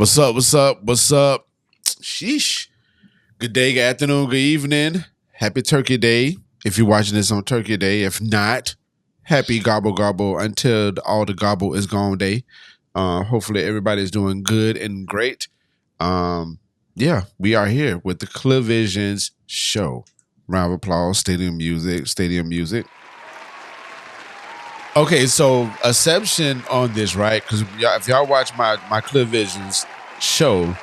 What's up? What's up? What's up? Sheesh. Good day, good afternoon, good evening. Happy Turkey Day. If you're watching this on Turkey Day. If not, happy gobble gobble until all the gobble is gone day. Hopefully everybody's doing good and great. Yeah, we are here with the Clear Visions show. Round of applause, stadium music. Okay, so exception on this, right? Because if y'all watch my Clear Visions show,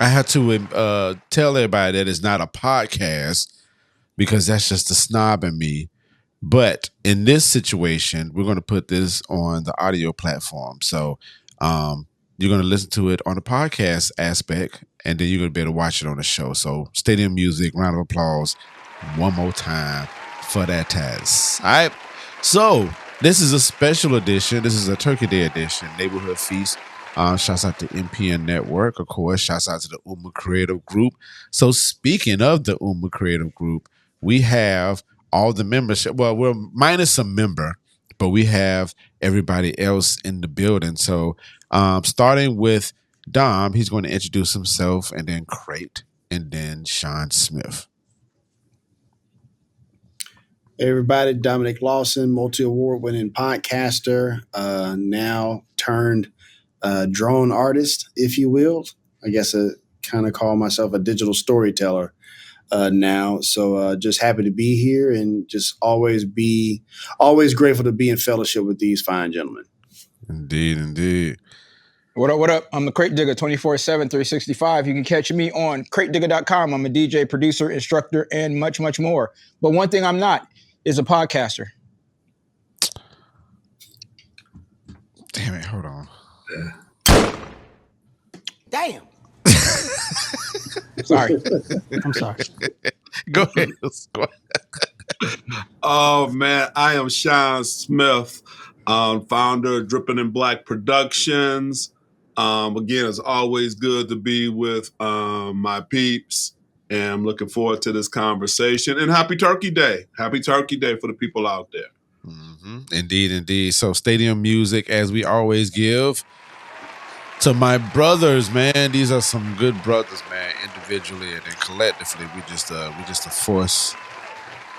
I had to tell everybody that it's not a podcast because that's just the snob in me. But in this situation, we're going to put this on the audio platform. So you're going to listen to it on the podcast aspect, and then you're going to be able to watch it on the show. So stadium music, round of applause, one more time for that Taz. All right. So this is a special edition. This is a Turkey Day edition, Neighborhood Feast. Shouts out to MPN Network, of course. Shouts out to the Ummah Creative Group. So speaking of the Ummah Creative Group, we have all the membership. Well, we're minus a member, but we have everybody else in the building. So starting with Dom, he's going to introduce himself, and then Krate, and then Shawn Smith. Hey everybody, Dominic Lawson, multi-award winning podcaster, now turned drone artist, if you will. I guess I kind of call myself a digital storyteller now. So just happy to be here and just always grateful to be in fellowship with these fine gentlemen. Indeed. What up? I'm the Krate Digga 24/7, 365. You can catch me on KrateDigga.com. I'm a DJ, producer, instructor, and much, much more. But one thing I'm not is a podcaster. Damn it, hold on. Damn. Sorry. I'm sorry. Go ahead. Oh, man. I am Shawn Smith, founder of Drippin' in Black Productions. Again, it's always good to be with my peeps, and I'm looking forward to this conversation. And happy Turkey Day. Happy Turkey Day for the people out there. Mm-hmm. Indeed. So stadium music, as we always give to my brothers, man. These are some good brothers, man. Individually and then collectively, we just a force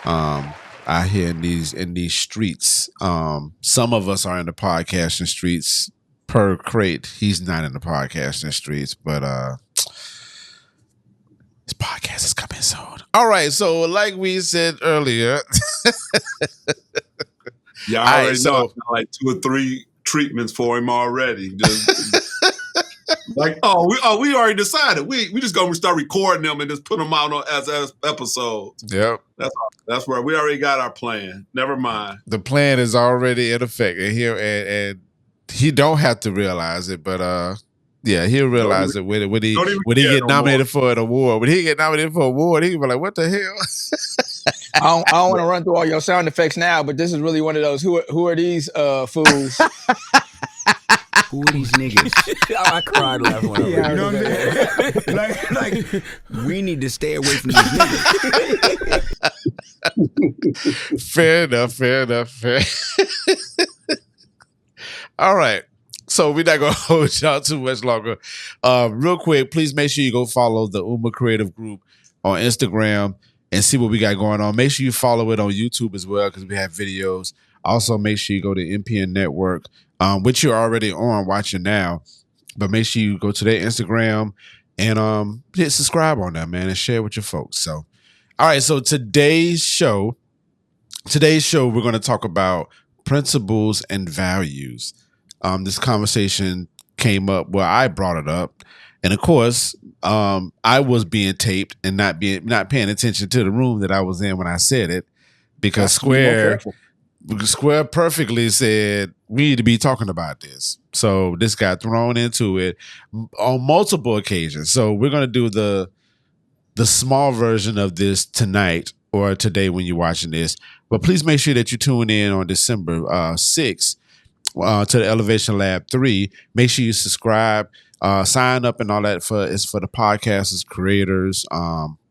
out here in these streets. Some of us are in the podcasting streets. Per Krate, he's not in the podcasting streets, but this podcast is coming soon. All right, so like we said earlier, yeah, I already know. I've got like 2 or 3 treatments for him already. Like, we already decided. We just gonna start recording them and just put them out as episodes. Yep, that's where we already got our plan. Never mind. The plan is already in effect, and he don't have to realize it, but yeah, he'll realize it when he get nominated for an award. When he get nominated for an award, he'll be like, "What the hell?" I don't want to run through all your sound effects now, but this is really one of those. Who are these fools? Who are these niggas? I cried laughing when I read. You know what I'm saying? like, we need to stay away from these niggas. Fair enough. All right. So we're not going to hold y'all too much longer. Real quick, please make sure you go follow the Ummah Creative Group on Instagram and see what we got going on. Make sure you follow it on YouTube as well because we have videos. Also, make sure you go to MPN Network, which you're already on watching now. But make sure you go to their Instagram and hit subscribe on that, man, and share with your folks. So, all right. So today's show, we're going to talk about principles and values. This conversation came up where I brought it up, and of course, I was being taped and not paying attention to the room that I was in when I said it, because Square perfectly said we need to be talking about this. So this got thrown into it on multiple occasions. So we're gonna do the small version of this tonight or today when you're watching this. But please make sure that you tune in on December 6th. To the Elevation Lab 3. Make sure you subscribe, sign up and all that. It's for the podcasters, creators.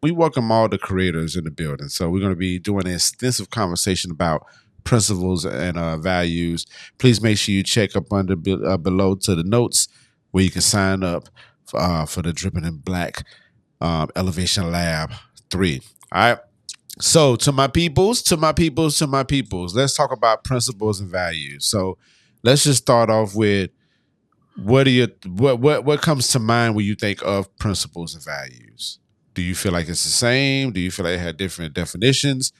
We welcome all the creators in the building. So we're going to be doing an extensive conversation about principles and values. Please make sure you check up under below to the notes where you can sign up for the Dripping in Black Elevation Lab 3. All right. So to my peoples, let's talk about principles and values. So let's just start off with what comes to mind when you think of principles and values? Do you feel like it's the same? Do you feel like it had different definitions?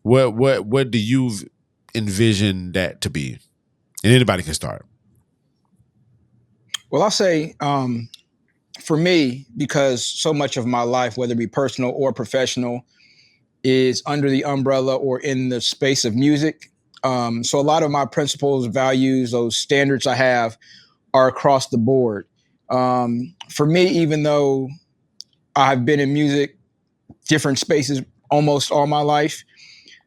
What do you envision that to be? And anybody can start. Well, I'll say for me, because so much of my life, whether it be personal or professional, is under the umbrella or in the space of music. So a lot of my principles, values, those standards I have are across the board. For me, even though I've been in music, different spaces almost all my life,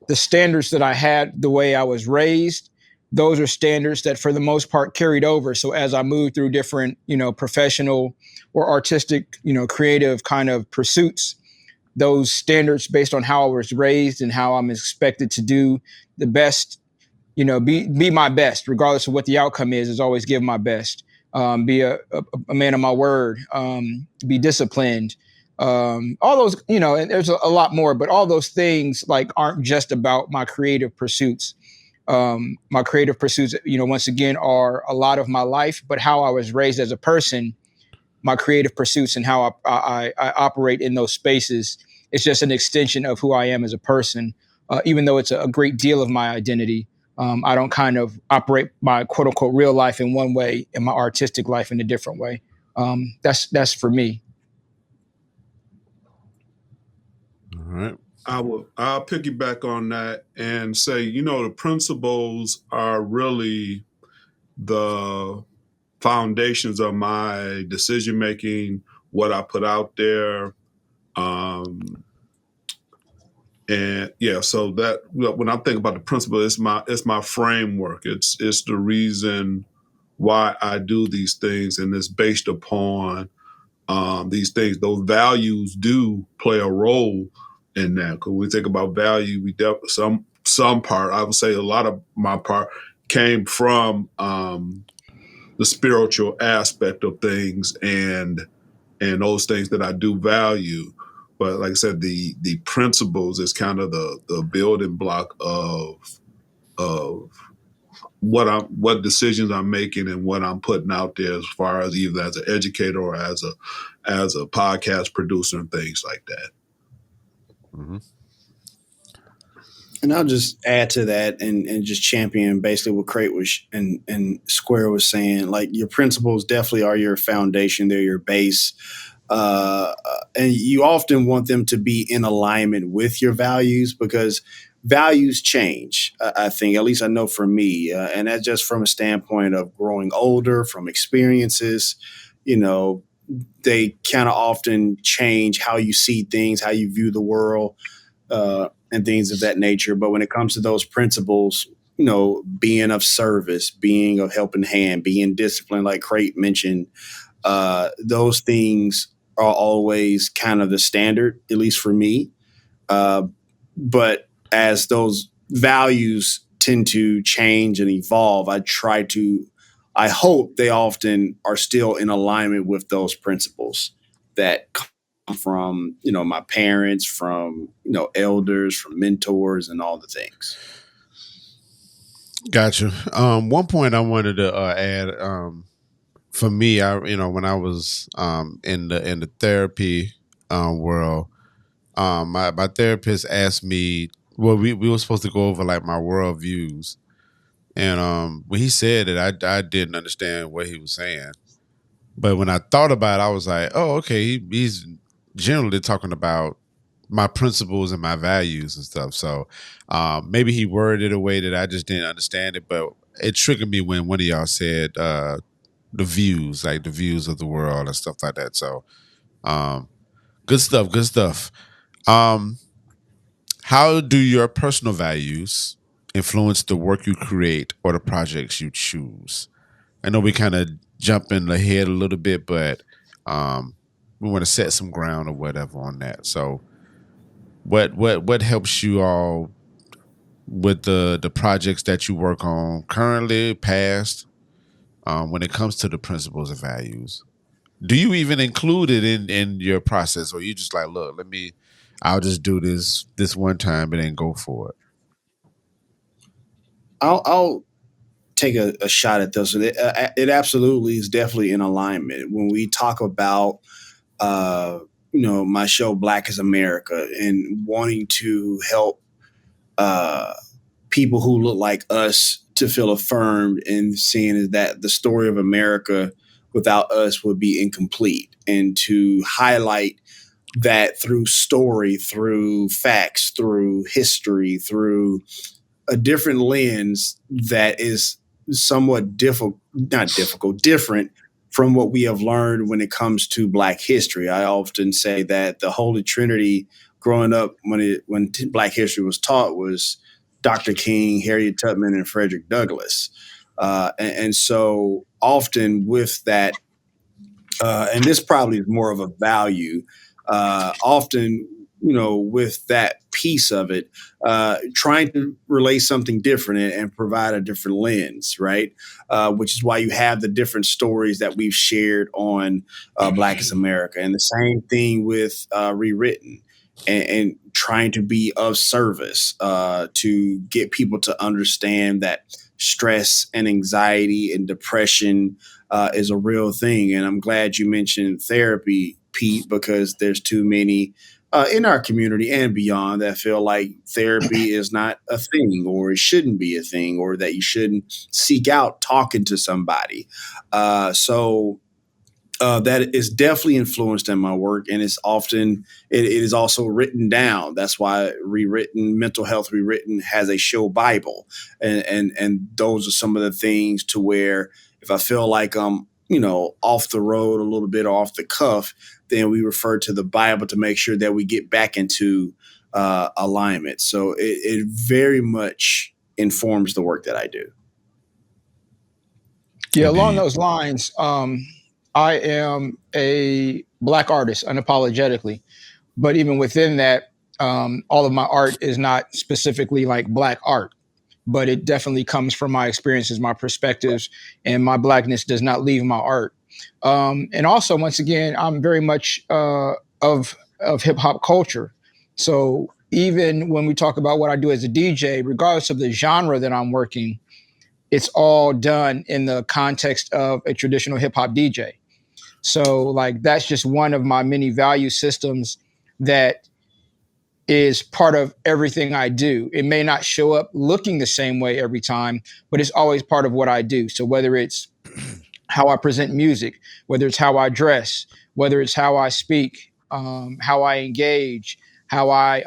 the standards that I had, the way I was raised, those are standards that for the most part carried over. So as I moved through different, professional or artistic, creative kind of pursuits, those standards based on how I was raised and how I'm expected to do the best, be my best, regardless of what the outcome is always give my best. Be a man of my word, be disciplined. All those, and there's a lot more, but all those things aren't just about my creative pursuits. My creative pursuits, once again, are a lot of my life, but how I was raised as a person, my creative pursuits and how I operate in those spaces, it's just an extension of who I am as a person. Even though it's a great deal of my identity, I don't kind of operate my quote unquote real life in one way and my artistic life in a different way. That's for me. All right. I'll piggyback on that and say, the principles are really the foundations of my decision making, what I put out there. And yeah, so that when I think about the principle, it's my framework. It's the reason why I do these things, and it's based upon these things. Those values do play a role in that. Because when we think about value, we some part, I would say a lot of my part came from the spiritual aspect of things and those things that I do value. But like I said, the principles is kind of the building block of what decisions I'm making and what I'm putting out there as far as either as an educator or as a podcast producer and things like that. Mm-hmm. And I'll just add to that and just champion basically what Krate was and Square was saying. Like, your principles definitely are your foundation. They're your base. And you often want them to be in alignment with your values, because values change. I think, at least I know for me, and that's just from a standpoint of growing older, from experiences, they kind of often change how you see things, how you view the world, and things of that nature. But when it comes to those principles, being of service, being of helping hand, being disciplined, like Krate mentioned, those things are always kind of the standard, at least for me. But as those values tend to change and evolve, I hope they often are still in alignment with those principles that come from, my parents, from, elders, from mentors, and all the things. Gotcha. One point I wanted to add, for me, when I was in the therapy world, my therapist asked me, well, we were supposed to go over like my world views, and when he said it, I didn't understand what he was saying, but when I thought about it, I was like, oh, okay, he's generally talking about my principles and my values and stuff. So maybe he worded it a way that I just didn't understand it, but it triggered me when one of y'all said the views, like the views of the world and stuff like that. So good stuff. How do your personal values influence the work you create or the projects you choose? I know we kind of jumping ahead a little bit, but we want to set some ground or whatever on that. So what helps you all with the projects that you work on currently, past, when it comes to the principles and values? Do you even include it in your process, or you just like, look, I'll just do this one time and then go for it? I'll take a shot at this. It absolutely is definitely in alignment when we talk about my show Black is America and wanting to help people who look like us to feel affirmed and seeing that the story of America without us would be incomplete, and to highlight that through story, through facts, through history, through a different lens that is somewhat different from what we have learned when it comes to Black history. I often say that the Holy Trinity growing up when Black history was taught was Dr. King, Harriet Tubman, and Frederick Douglass. And so often with that, and this probably is more of a value, often, with that piece of it, trying to relay something different and provide a different lens, right? Which is why you have the different stories that we've shared on Black is America. And the same thing with Rewritten, and trying to be of service to get people to understand that stress and anxiety and depression is a real thing. And I'm glad you mentioned therapy, Pete, because there's too many in our community and beyond that feel like therapy is not a thing, or it shouldn't be a thing, or that you shouldn't seek out talking to somebody. So that is definitely influenced in my work, and it's often it is also written down. That's why Mental Health Rewritten has a show Bible, and those are some of the things to where if I feel like I'm off the road a little bit, off the cuff, then we refer to the Bible to make sure that we get back into alignment. So it very much informs the work that I do. Yeah, along those lines, I am a Black artist unapologetically, but even within that, all of my art is not specifically like Black art, but it definitely comes from my experiences, my perspectives, and my Blackness does not leave my art. And also, once again, I'm very much of hip hop culture. So even when we talk about what I do as a DJ, regardless of the genre that I'm working, it's all done in the context of a traditional hip hop DJ. So like that's just one of my many value systems that is part of everything I do. It may not show up looking the same way every time, but it's always part of what I do. So whether it's how I present music, whether it's how I dress, whether it's how I speak, how I engage, how I,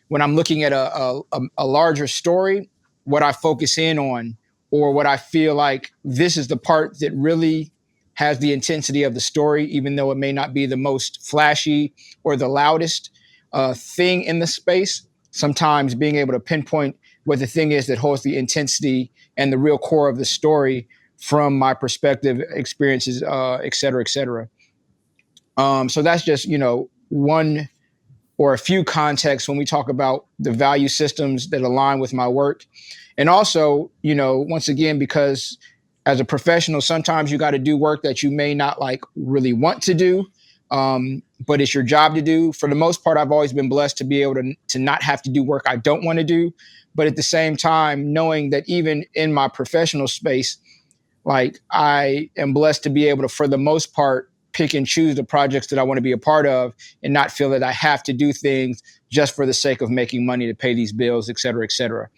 when I'm looking at a larger story, what I focus in on, or what I feel like this is the part that really has the intensity of the story, even though it may not be the most flashy or the loudest thing in the space. Sometimes being able to pinpoint what the thing is that holds the intensity and the real core of the story from my perspective, experiences, et cetera, et cetera. So that's just, one or a few contexts when we talk about the value systems that align with my work. And also, once again, because as a professional, sometimes you got to do work that you may not like really want to do, but it's your job to do. For the most part, I've always been blessed to be able to not have to do work I don't want to do. But at the same time, knowing that even in my professional space, like I am blessed to be able to, for the most part, pick and choose the projects that I want to be a part of and not feel that I have to do things just for the sake of making money to pay these bills, et cetera, et cetera.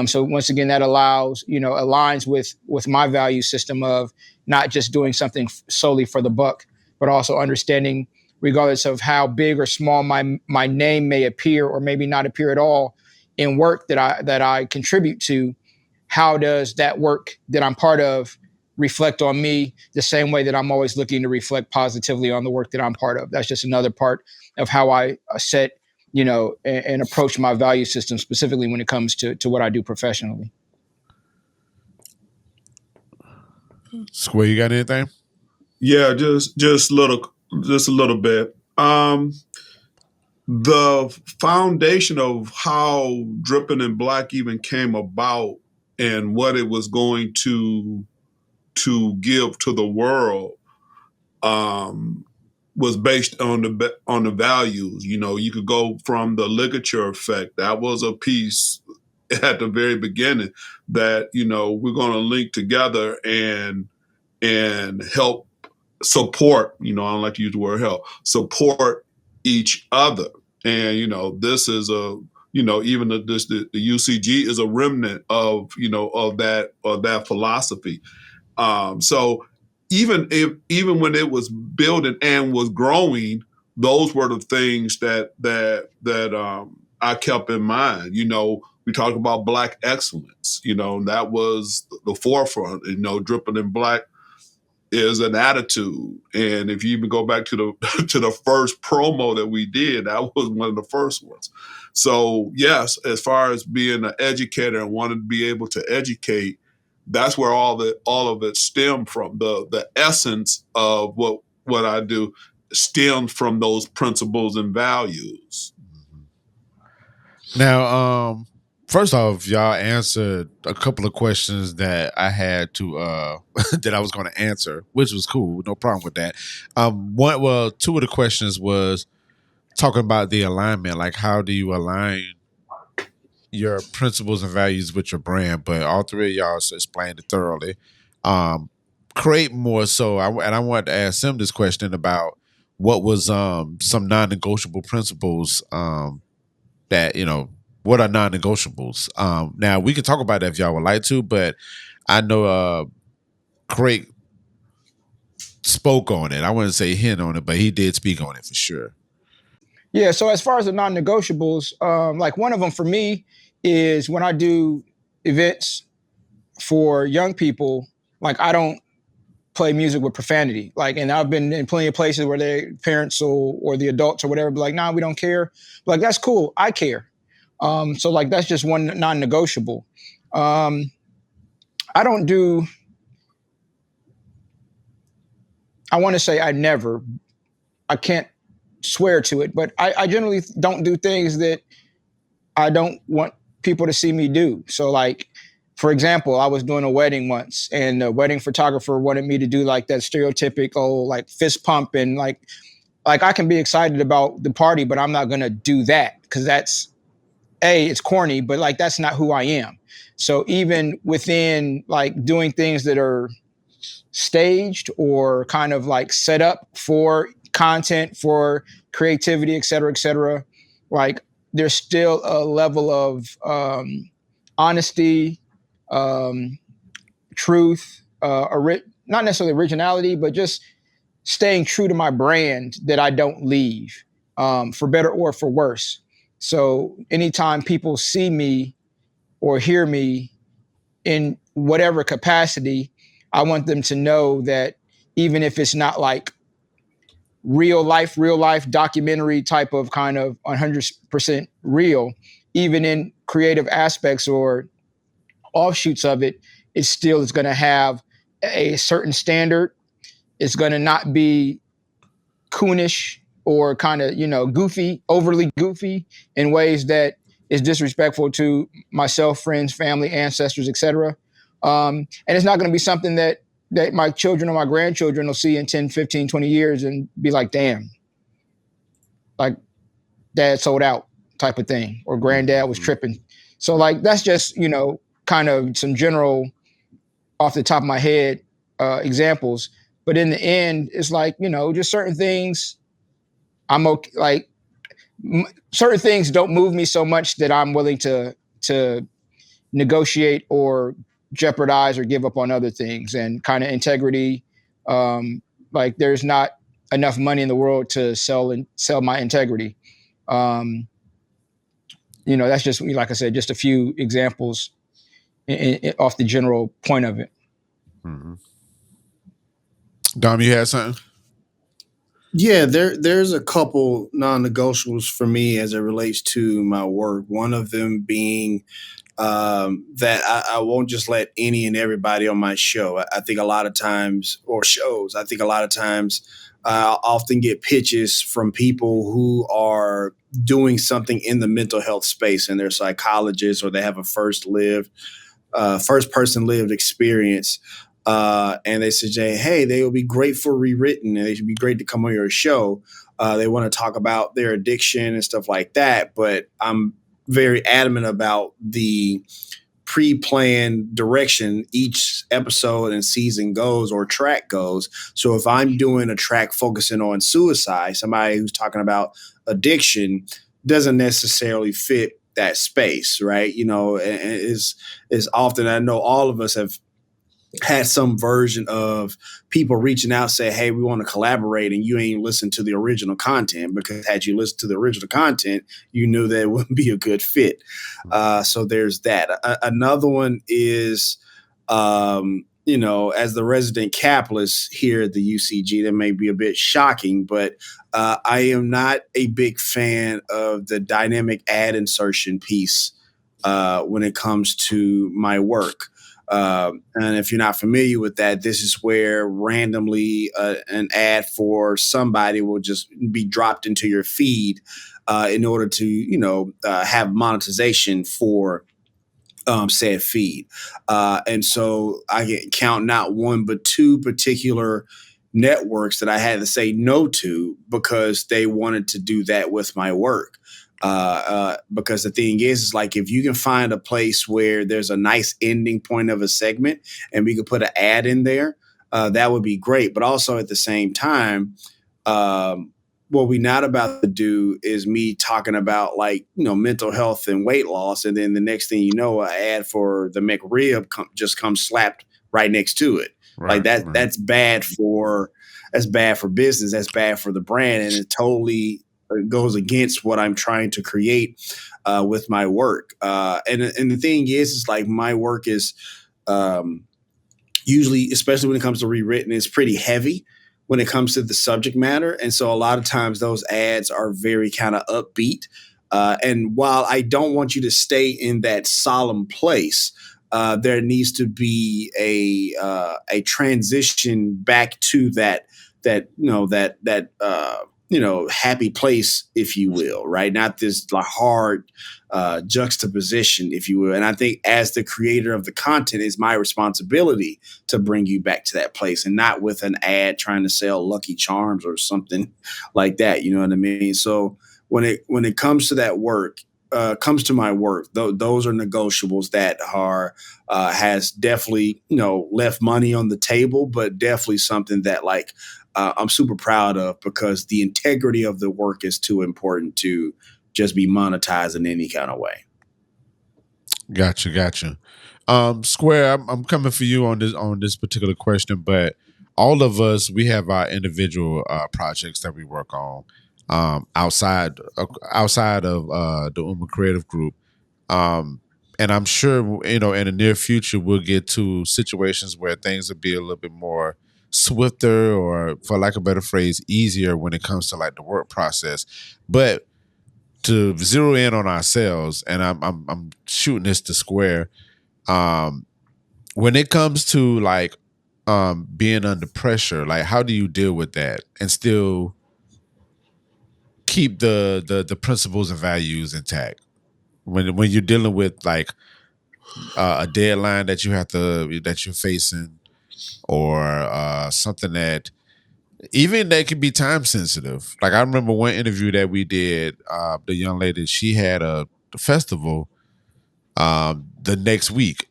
So once again, that aligns with my value system of not just doing something solely for the buck, but also understanding, regardless of how big or small my name may appear or maybe not appear at all in work that I contribute to, how does that work that I'm part of reflect on me the same way that I'm always looking to reflect positively on the work that I'm part of. That's just another part of how I set, and approach my value system, specifically when it comes to what I do professionally. Square, you got anything? Yeah, just a little bit. The foundation of how Drippin' in Black even came about and what it was going to to give to the world was based on the values. You know, you could go from the ligature effect. That was a piece at the very beginning that, you know, we're going to link together and help support, you know, I don't like to use the word help, support each other. And, you know, this is you know, even the UCG is a remnant of, you know, of that philosophy. So even when it was building and was growing, those were the things that I kept in mind. You know, we talked about Black excellence. You know, that was the forefront. You know, dripping in Black is an attitude. And if you even go back to the to the first promo that we did, that was one of the first ones. So yes, as far as being an educator and wanting to be able to educate, that's where all of it stemmed from. The essence of what I do stems from those principles and values. Now, first off, y'all answered a couple of questions that I had to that I was going to answer, which was cool. No problem with that. Two of the questions was talking about the alignment, like how do you align your principles and values with your brand? But all three of y'all explained it thoroughly. Krate more so, and I wanted to ask him this question about what was some non-negotiable principles that, you know, what are non-negotiables? Now we can talk about that if y'all would like to, but I know Krate spoke on it. I wouldn't say hint on it, but he did speak on it for sure. Yeah, so as far as the non-negotiables, like one of them for me is when I do events for young people, like I don't play music with profanity. Like, and I've been in plenty of places where their parents or the adults or whatever be like, nah, we don't care. Like, that's cool. I care. So like, that's just one non-negotiable. I want to say I can't swear to it, but I generally don't do things that I don't want people to see me do. So like, for example, I was doing a wedding once and the wedding photographer wanted me to do like that stereotypical like fist pump and like I can be excited about the party, but I'm not going to do that because that's it's corny, but like, that's not who I am. So even within like doing things that are staged or kind of like set up for content, for creativity, et cetera, like there's still a level of honesty, truth, not necessarily originality, but just staying true to my brand that I don't leave, for better or for worse. So anytime people see me or hear me in whatever capacity, I want them to know that even if it's not like real life documentary type of kind of 100% real, even in creative aspects or offshoots of it, it still is going to have a certain standard. It's going to not be coonish or kind of, you know, overly goofy in ways that is disrespectful to myself, friends, family, ancestors, etc. And it's not going to be something that my children or my grandchildren will see in 10, 15, 20 years and be like, damn, like dad sold out type of thing, or granddad was tripping. So like, that's just, you know, kind of some general off the top of my head examples. But in the end, it's like, you know, just certain things I'm okay. Like certain things don't move me so much that I'm willing to negotiate or jeopardize or give up on other things. And kind of integrity, like there's not enough money in the world to sell my integrity. You know, that's just, like I said, just a few examples off the general point of it. Mm-hmm. Dom, you had something? Yeah, there's a couple non-negotiables for me as it relates to my work. One of them being that I won't just let any and everybody on my show. I think a lot of times, I often get pitches from people who are doing something in the mental health space, and they're psychologists or they have a first person lived experience. and they said, hey, they will be great for rewritten, and they should be great to come on your show. They want to talk about their addiction and stuff like that, but I'm very adamant about the pre-planned direction each episode and season goes or track goes. So if I'm doing a track focusing on suicide, somebody who's talking about addiction doesn't necessarily fit that space, right? You know, is often, I know all of us have had some version of people reaching out, say, hey, we want to collaborate, and you ain't listened to the original content, because had you listened to the original content, you knew that it wouldn't be a good fit. So there's that. Another one is, you know, as the resident capitalist here at the UCG, that may be a bit shocking, but I am not a big fan of the dynamic ad insertion piece when it comes to my work. And if you're not familiar with that, this is where randomly an ad for somebody will just be dropped into your feed in order to, you know, have monetization for said feed. And so I can count not one, but two particular networks that I had to say no to because they wanted to do that with my work. Because the thing is like, if you can find a place where there's a nice ending point of a segment and we could put an ad in there, that would be great. But also at the same time, what we're not about to do is me talking about, like, you know, mental health and weight loss. And then the next thing you know, an ad for the McRib just comes slapped right next to it. Right, like that, right. That's bad for business. That's bad for the brand. And it totally goes against what I'm trying to create with my work. And the thing is like my work is usually, especially when it comes to rewritten, is pretty heavy when it comes to the subject matter. And so a lot of times those ads are very kind of upbeat. And while I don't want you to stay in that solemn place, there needs to be a transition back to that happy place, if you will, right? Not this like hard juxtaposition, if you will. And I think as the creator of the content, it's my responsibility to bring you back to that place, and not with an ad trying to sell Lucky Charms or something like that. You know what I mean? So when it comes to that work, comes to my work, those are negotiables that are has definitely, you know, left money on the table, but definitely something that like I'm super proud of, because the integrity of the work is too important to just be monetized in any kind of way. Gotcha. Square, I'm coming for you on this particular question, but all of us, we have our individual projects that we work on outside of the Ummah Creative Group. And I'm sure, you know, in the near future, we'll get to situations where things will be a little bit more swifter, or, for lack of a better phrase, easier when it comes to like the work process. But to zero in on ourselves, and I'm shooting this to Square, when it comes to like being under pressure, like how do you deal with that and still keep the principles and values intact when you're dealing with like a deadline that you're facing, or something that could be time sensitive? Like I remember one interview that we did, the young lady, she had a festival the next week,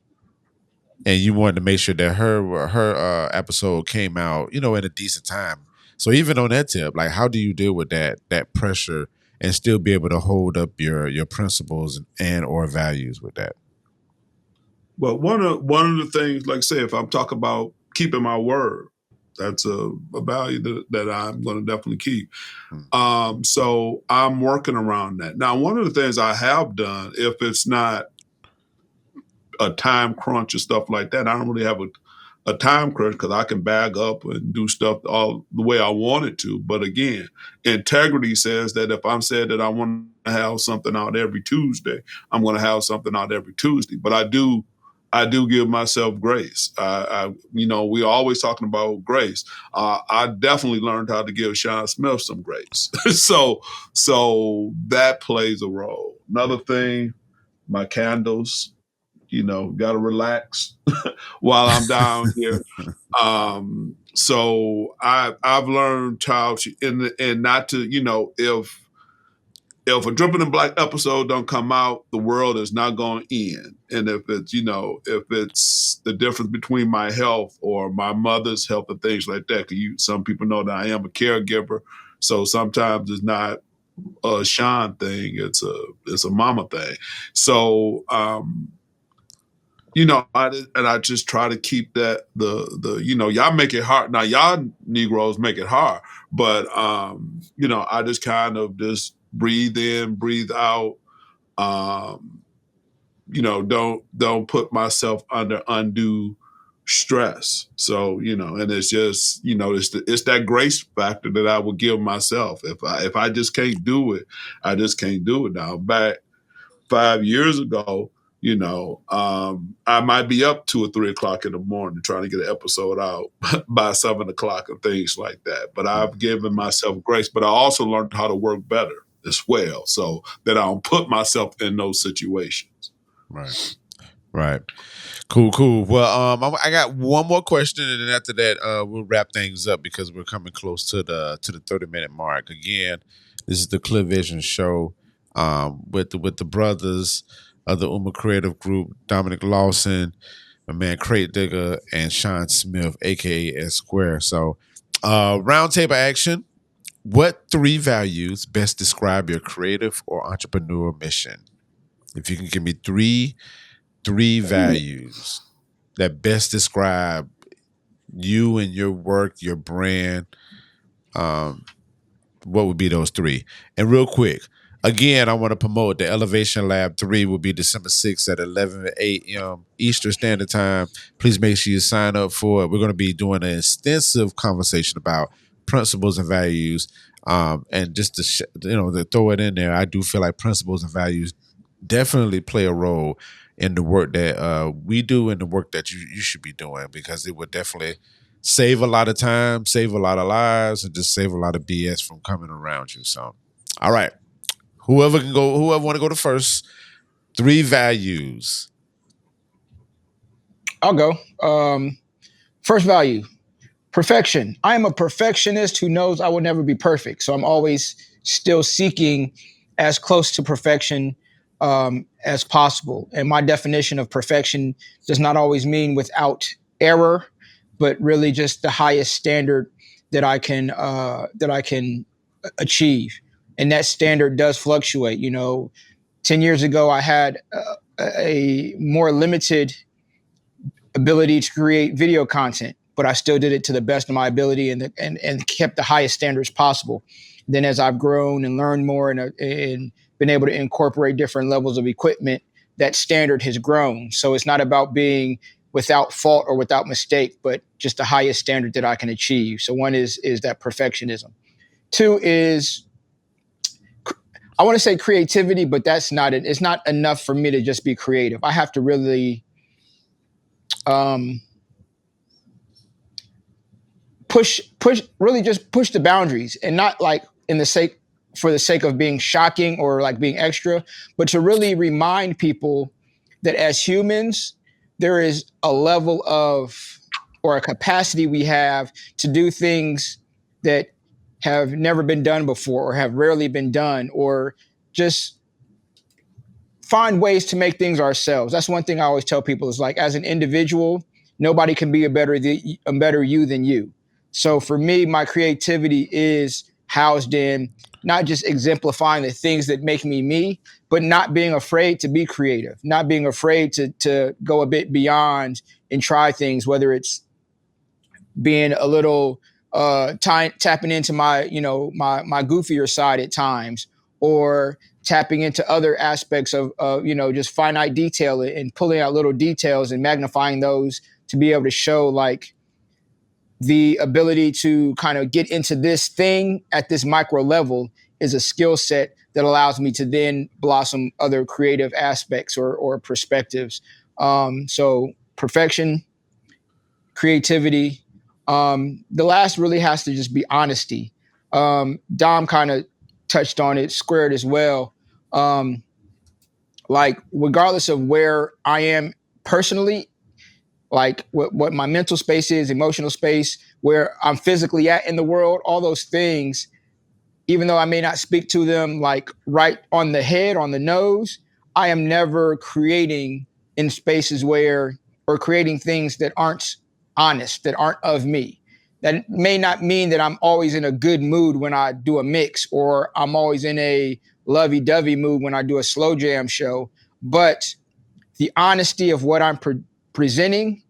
and you wanted to make sure that her episode came out, you know, in a decent time. So even on that tip, like how do you deal with that pressure and still be able to hold up your principles and or values with that? Well, one of the things, like I say, if I'm talking about keeping my word, that's a value that I'm going to definitely keep. So I'm working around that. Now, one of the things I have done, if it's not a time crunch or stuff like that, I don't really have a time crunch, because I can bag up and do stuff all the way I want it to. But again, integrity says that if I'm saying that I want to have something out every Tuesday, I'm going to have something out every Tuesday. But I do give myself grace. You know, we're always talking about grace. I definitely learned how to give Shawn Smith some grace. so that plays a role. Another thing, my candles, got to relax while I'm down here. So I've learned how to, and not to, if a Dripping in Black episode don't come out, the world is not going to end. And if it's the difference between my health or my mother's health and things like that, because some people know that I am a caregiver, so sometimes it's not a Shawn thing; it's a mama thing. So, I just try to keep that y'all make it hard. Now y'all Negroes make it hard, but I just kind of just breathe in, breathe out. Don't put myself under undue stress. So, and it's just, it's that grace factor that I would give myself. If I just can't do it, I just can't do it. Now back 5 years ago, I might be up 2 or 3 o'clock in the morning trying to get an episode out by 7 o'clock and things like that. But I've given myself grace, but I also learned how to work better as well, so that I don't put myself in those situations. Right. Cool. Well, I got one more question, and then after that, we'll wrap things up because we're coming close to the 30-minute mark. Again, this is the Clear Vision Show with the brothers of the Ummah Creative Group, Dominic Lawson, my man Krate Digga, and Shawn Smith, aka S Square. So, roundtable action. What 3 values best describe your creative or entrepreneur mission? If you can give me three values that best describe you and your work, your brand, what would be those 3? And real quick, again, I want to promote the Elevation Lab 3 will be December 6th at 11 a.m. Eastern Standard Time. Please make sure you sign up for it. We're going to be doing an extensive conversation about principles and values. And just to throw it in there, I do feel like principles and values definitely play a role in the work that we do and the work that you should be doing, because it would definitely save a lot of time, save a lot of lives, and just save a lot of BS from coming around you. So, all right. Whoever want to go to first, 3 values. I'll go. First value, perfection. I am a perfectionist who knows I will never be perfect. So I'm always still seeking as close to perfection as possible. And my definition of perfection does not always mean without error, but really just the highest standard that I can achieve. And that standard does fluctuate. 10 years ago, I had a more limited ability to create video content, but I still did it to the best of my ability and kept the highest standards possible. Then as I've grown and learned more and been able to incorporate different levels of equipment, that standard has grown. So it's not about being without fault or without mistake, but just the highest standard that I can achieve. So one is that perfectionism. 2 is, I want to say creativity, but that's not it. It's not enough for me to just be creative. I have to really push the boundaries, and not like for the sake of being shocking or like being extra, but to really remind people that as humans, there is a level of, or a capacity we have to do things that have never been done before or have rarely been done, or just find ways to make things ourselves. That's one thing I always tell people is, like, as an individual, nobody can be a better you than you. So for me, my creativity is housed in not just exemplifying the things that make me me, but not being afraid to be creative, not being afraid to go a bit beyond and try things, whether it's being a little tapping into my goofier side at times, or tapping into other aspects of just finite detail and pulling out little details and magnifying those to be able to show like the ability to kind of get into this thing at this micro level is a skill set that allows me to then blossom other creative aspects or perspectives. So perfection, creativity. The last really has to just be honesty. Dom kind of touched on it, squared as well. Like, regardless of where I am personally, like what my mental space is, emotional space, where I'm physically at in the world, all those things, even though I may not speak to them like right on the head, on the nose, I am never creating in spaces where, or creating things that aren't honest, that aren't of me. That may not mean that I'm always in a good mood when I do a mix, or I'm always in a lovey-dovey mood when I do a slow jam show. But the honesty of what I'm presenting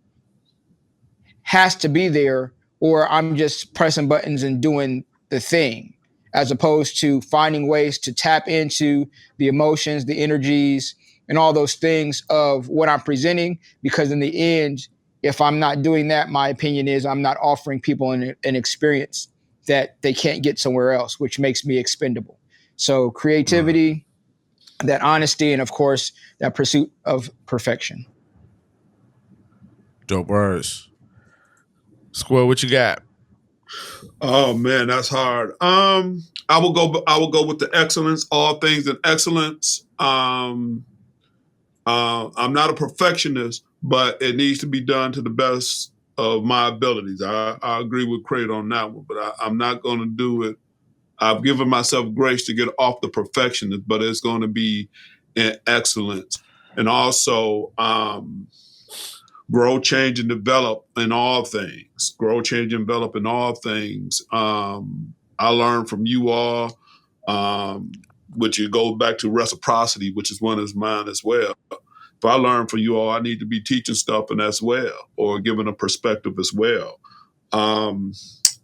has to be there, or I'm just pressing buttons and doing the thing, as opposed to finding ways to tap into the emotions, the energies, and all those things of what I'm presenting. Because in the end, if I'm not doing that, my opinion is I'm not offering people an experience that they can't get somewhere else, which makes me expendable. So creativity, that honesty, and of course, that pursuit of perfection. Dope words. Squirrel, what you got? Oh man, that's hard. I will go with the excellence, all things in excellence. I'm not a perfectionist, but it needs to be done to the best of my abilities. I agree with Krate on that one, but I'm not going to do it. I've given myself grace to get off the perfectionist, but it's going to be in excellence. And also, grow, change, and develop in all things. Grow, change, and develop in all things. I learned from you all, which it goes back to reciprocity, which is one of mine as well. If I learn from you all, I need to be teaching stuff and as well, or giving a perspective as well.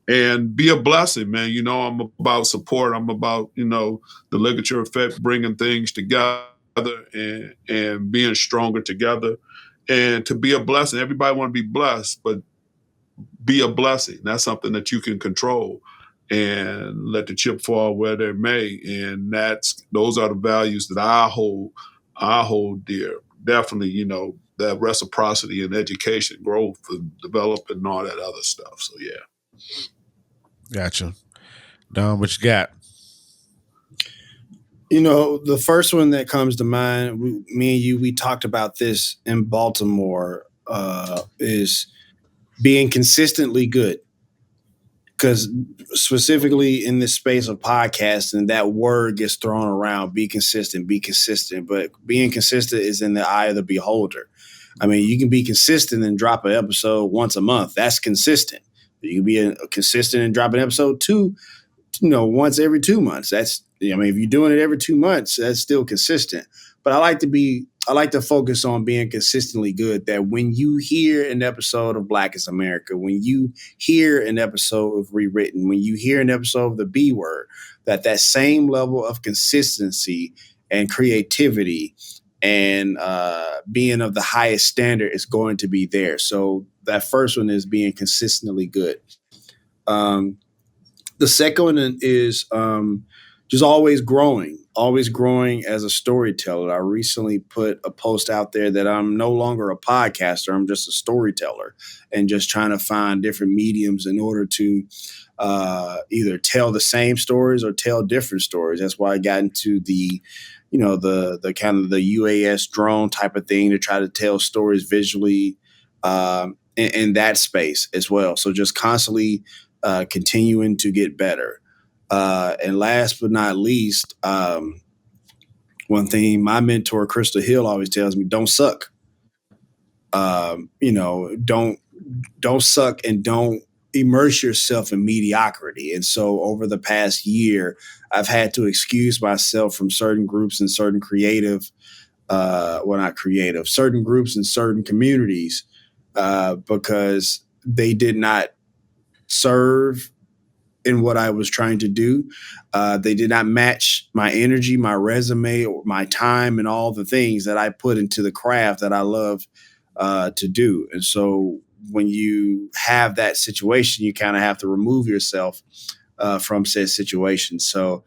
And be a blessing, man. You know, I'm about support. I'm about, the ligature effect, bringing things together and being stronger together. And to be a blessing, everybody want to be blessed, but be a blessing. That's something that you can control and let the chip fall where they may. And those are the values that I hold dear. Definitely, that reciprocity and education, growth and development and all that other stuff. So yeah. Gotcha. Don, what you got? The first one that comes to mind, me and you, we talked about this in Baltimore, is being consistently good. Because specifically in this space of podcasting, that word gets thrown around, be consistent. But being consistent is in the eye of the beholder. I mean, you can be consistent and drop an episode once a month. That's consistent. You can be consistent and drop an episode once every 2 months. If you're doing it every 2 months, that's still consistent. But I like to focus on being consistently good, that when you hear an episode of Black is America, when you hear an episode of Rewritten, when you hear an episode of The B Word, that same level of consistency and creativity and being of the highest standard is going to be there. So that first one is being consistently good. The second one is just always growing as a storyteller. I recently put a post out there that I'm no longer a podcaster. I'm just a storyteller and just trying to find different mediums in order to either tell the same stories or tell different stories. That's why I got into the kind of the UAS drone type of thing, to try to tell stories visually in that space as well. So just constantly continuing to get better. And last but not least, one thing my mentor, Crystal Hill, always tells me: don't suck. Don't suck, and don't immerse yourself in mediocrity. And so over the past year, I've had to excuse myself from certain groups and certain certain groups and certain communities because they did not serve in what I was trying to do. They did not match my energy, my resume, or my time, and all the things that I put into the craft that I love to do. And so when you have that situation, you kind of have to remove yourself from said situation. So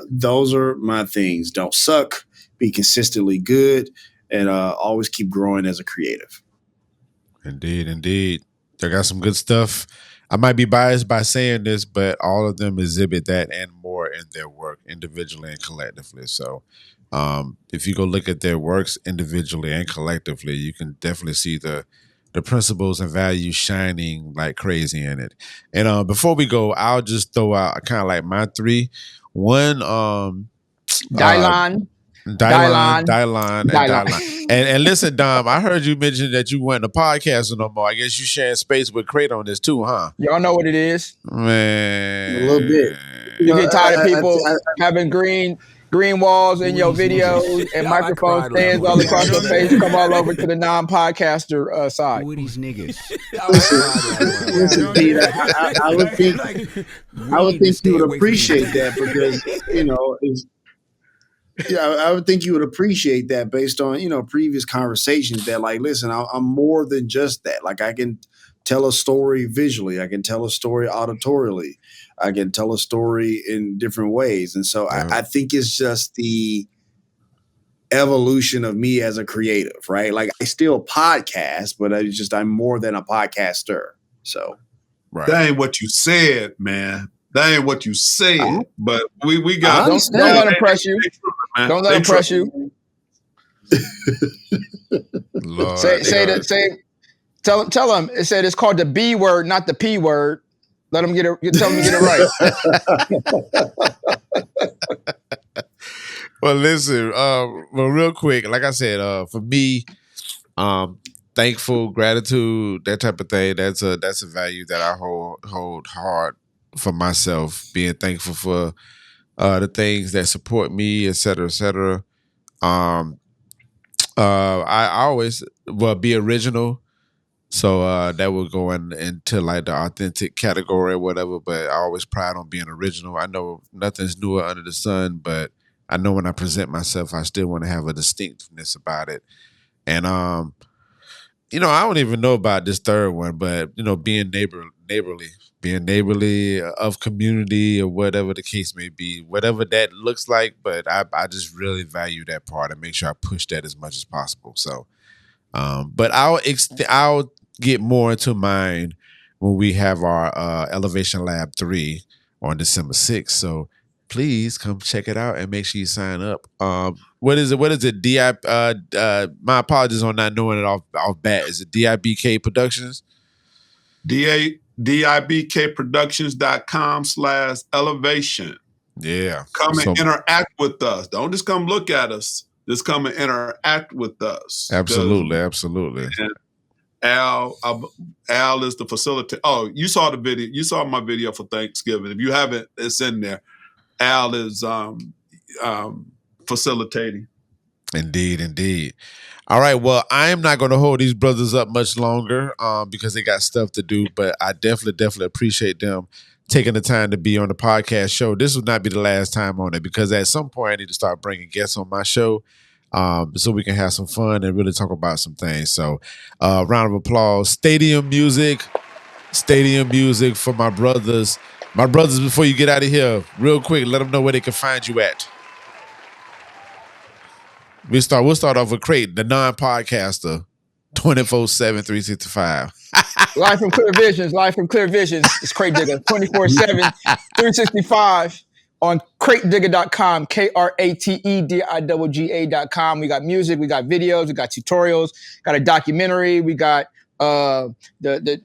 those are my things. Don't suck, be consistently good, and always keep growing as a creative. Indeed. They got some good stuff. I might be biased by saying this, but all of them exhibit that and more in their work, individually and collectively. So If you go look at their works individually and collectively, you can definitely see the principles and values shining like crazy in it. And before we go, I'll just throw out kind of like my three. One, Dylon. Dylon. And listen, Dom, I heard you mention that you weren't a podcaster no more. I guess you sharing space with Krate on this too, huh? Y'all know what it is. Man. A little bit. You get tired of people having green walls in your videos and microphone stands all across your face. Come all over to the non-podcaster side. Who are these niggas? Listen, Pete, I would think you would appreciate that because I would think you would appreciate that based on previous conversations. That like, listen, I'm more than just that. Like, I can tell a story visually. I can tell a story auditorially. I can tell a story in different ways. And so I think it's just the evolution of me as a creative, right? Like, I still podcast, but I'm more than a podcaster. So right. That ain't what you said, man. That ain't what you said. But we got. Don't let them press you. Don't let them press you. Lord, tell them. It said it's called the B word, not the P word. Let them tell them to get it right. Well, listen. Well, real quick, like I said, for me, thankful, gratitude, that type of thing. That's a value that I hold hard for myself. Being thankful for the things that support me, et cetera, et cetera. I always be original. So that would go into like the authentic category or whatever, but I always pride on being original. I know nothing's newer under the sun, but I know when I present myself, I still want to have a distinctness about it. And I don't even know about this third one, but being neighborly of community or whatever the case may be, whatever that looks like. But I just really value that part and make sure I push that as much as possible. So, but I'll get more into mine when we have our Elevation Lab 3 on December 6th. So please come check it out and make sure you sign up. What is it? My apologies on not knowing it off bat. Is it DIBK Productions? DIBKproductions.com/elevation. Yeah. Come and interact with us. Don't just come look at us. Just come and interact with us. Absolutely. Al is the facilitator. Oh, you saw the video. You saw my video for Thanksgiving. If you haven't, it's in there. Al is facilitating. Indeed. All right. Well, I am not going to hold these brothers up much longer because they got stuff to do. But I definitely appreciate them taking the time to be on the podcast show. This would not be the last time on it because at some point I need to start bringing guests on my show so we can have some fun and really talk about some things. So round of applause. Stadium music for my brothers. My brothers, before you get out of here, real quick, let them know where they can find you at. We'll start off with Krate, the non-podcaster, 24/7, 365. Live from Clear Visions. It's Krate Digga, 24/7, 365 on KrateDigga.com, KrateDigga.com. We got music, we got videos, we got tutorials, got a documentary, we got the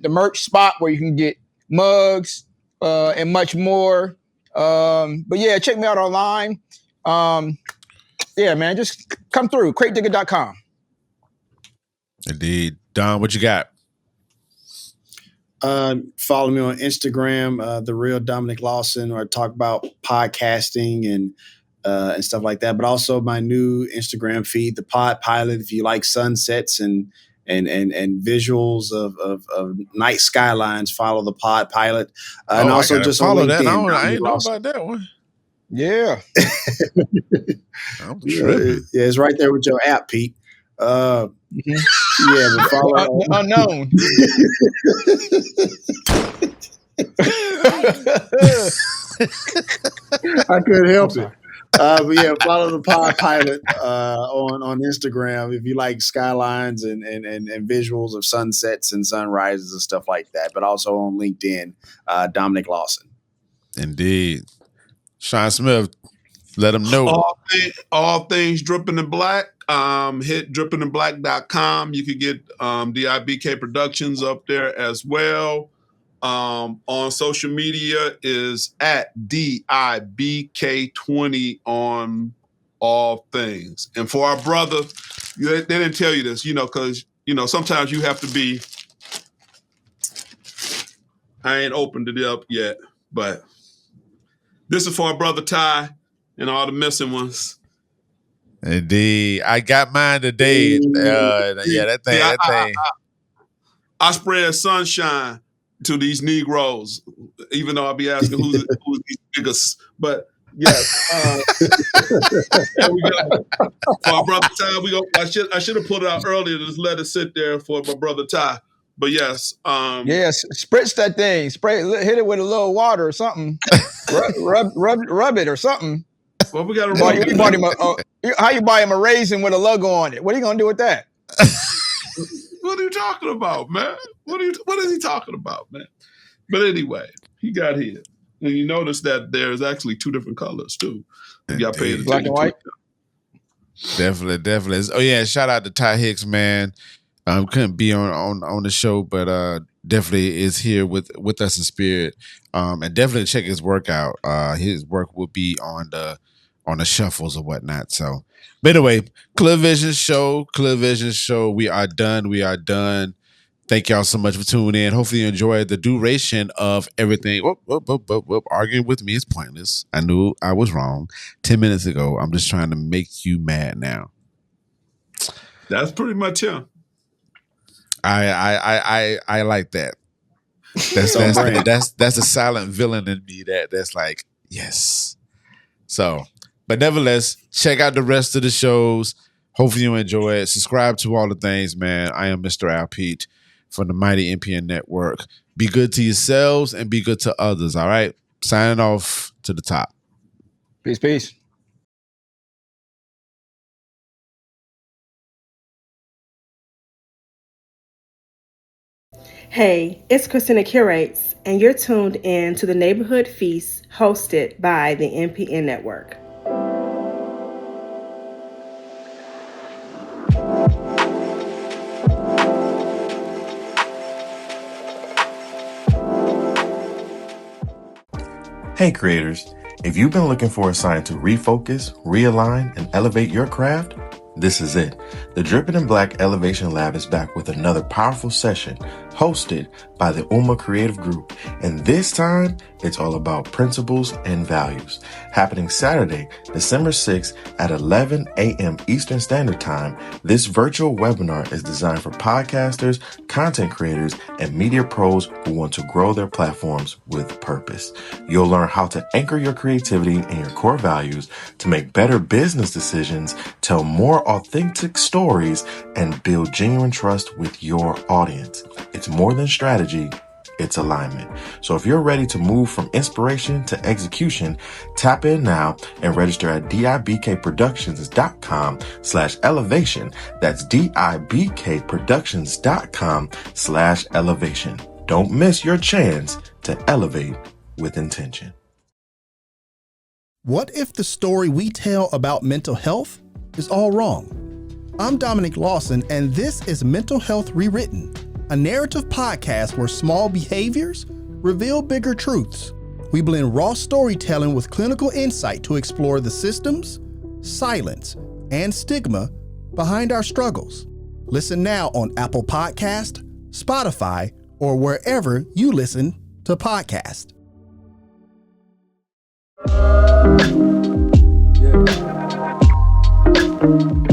merch spot where you can get mugs and much more. But yeah, check me out online. Yeah, man, just come through, KrateDigga.com. Indeed. Don, what you got? Follow me on Instagram, The Real Dominic Lawson, where I talk about podcasting and stuff like that. But also my new Instagram feed, The Pod Pilot, if you like sunsets and visuals of night skylines, follow The Pod Pilot. And also just follow on LinkedIn. That. I ain't know about that one. Yeah. I'm tripping. Yeah, it's right there with your app, Pete. Yeah, but follow unknown. I couldn't help it. But yeah, follow The Pod Pilot on Instagram if you like skylines and visuals of sunsets and sunrises and stuff like that. But also on LinkedIn, Dominic Lawson. Indeed. Shawn Smith, Let them know. All things Dripping in Black. Hit drippinginblack.com. You could get DIBK Productions up there as well. On social media is at DIBK20 on all things. And for our brother, they didn't tell you this, because, sometimes you have to be, I ain't opened it up yet, but this is for our brother Ty and all the missing ones. Indeed. I got mine today. That thing. I spread sunshine to these Negroes, even though I'll be asking who's these niggas. But yes, we go. For our brother Ty, we go. I should have put it out earlier to just let it sit there for my brother Ty. But yes, yes, spritz that thing. Hit it with a little water or something. rub it or something. Well, we got to rub it. How you buy him a raisin with a logo on it? What are you gonna do with that? What are you talking about, man? What is he talking about, man? But anyway, he got hit. And you notice that there's actually two different colors, too. You got paid attention. Black and white? Definitely. Oh, yeah, shout out to Ty Hicks, man. Couldn't be on the show, but definitely is here with us in spirit. And definitely check his work out. His work will be on the shuffles or whatnot. So, but anyway, Clear Vision Show. We are done. Thank y'all so much for tuning in. Hopefully you enjoyed the duration of everything. Whoop. Arguing with me is pointless. I knew I was wrong 10 minutes ago. I'm just trying to make you mad now. That's pretty much him. I like that. That's a silent villain in me that's like, yes. So, but nevertheless, check out the rest of the shows. Hopefully you enjoy it. Subscribe to all the things, man. I am Mr. Al Pete from the mighty MPN Network. Be good to yourselves and be good to others, all right? Signing off to the top. Peace. Hey, it's Christina Curates, and you're tuned in to the Neighborhood Feast hosted by the MPN Network. Hey creators, if you've been looking for a sign to refocus, realign, and elevate your craft, this is it. The Drippin' in Black Elevation Lab is back with another powerful session hosted by the Ummah Creative Group. And this time, it's all about principles and values. Happening Saturday, December 6th at 11 a.m. Eastern Standard Time, this virtual webinar is designed for podcasters, content creators, and media pros who want to grow their platforms with purpose. You'll learn how to anchor your creativity and your core values to make better business decisions, tell more authentic stories, and build genuine trust with your audience. It's more than strategy, it's alignment. So if you're ready to move from inspiration to execution, tap in now and register at dibkproductions.com/elevation. That's dibkproductions.com/elevation. Don't miss your chance to elevate with intention. What if the story we tell about mental health is all wrong? I'm Dominic Lawson, and this is Mental Health Rewritten, a narrative podcast where small behaviors reveal bigger truths. We blend raw storytelling with clinical insight to explore the systems, silence, and stigma behind our struggles. Listen now on Apple Podcast, Spotify, or wherever you listen to podcasts. Yeah.